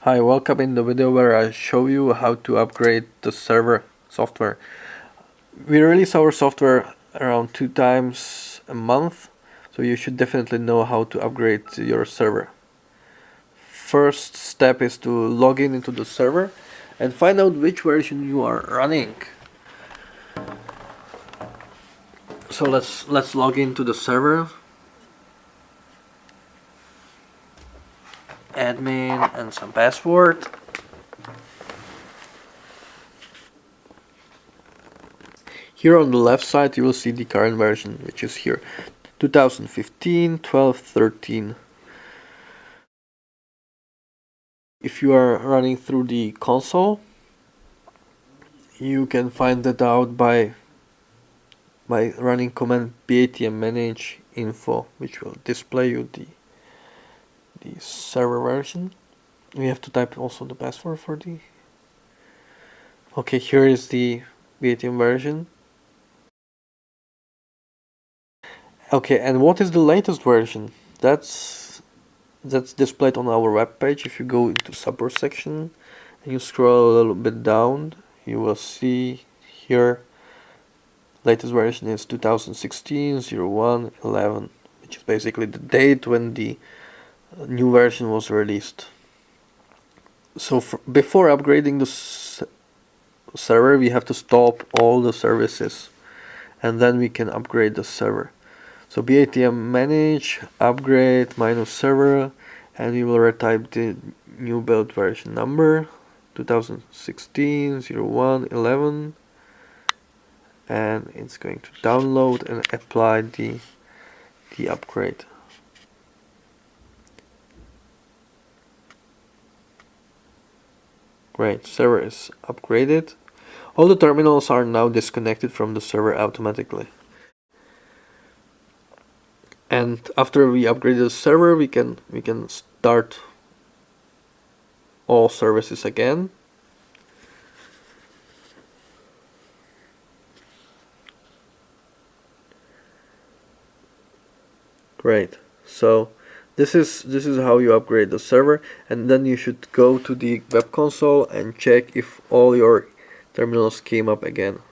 Hi, welcome in the video where I show you how to upgrade the server software. We release our software around 2 times a month, so you should definitely know how to upgrade your server. First step is to log in into the server and find out which version you are running. So let's log into the server. Admin and some password. Here on the left side you will see the current version, which is here 2015 12.13. If you are running through the console, you can find that out by running command BATM manage info, which will display you the server version. We have to type also the password for the. Okay, here is the BATM version. Okay, and what is the latest version? That's displayed on our web page. If you go into support section and you scroll a little bit down, you will see here latest version is 2016-01-11, which is basically the date when the new version was released. So before upgrading the server, we have to stop all the services and then we can upgrade the server. So BATM manage upgrade -server, and we will retype the new build version number 2016-01-11, and it's going to download and apply the upgrade. Great, server is upgraded. All the terminals are now disconnected from the server automatically. And after we upgrade the server, we can start all services again. Great. So this is how you upgrade the server, and then you should go to the web console and check if all your terminals came up again.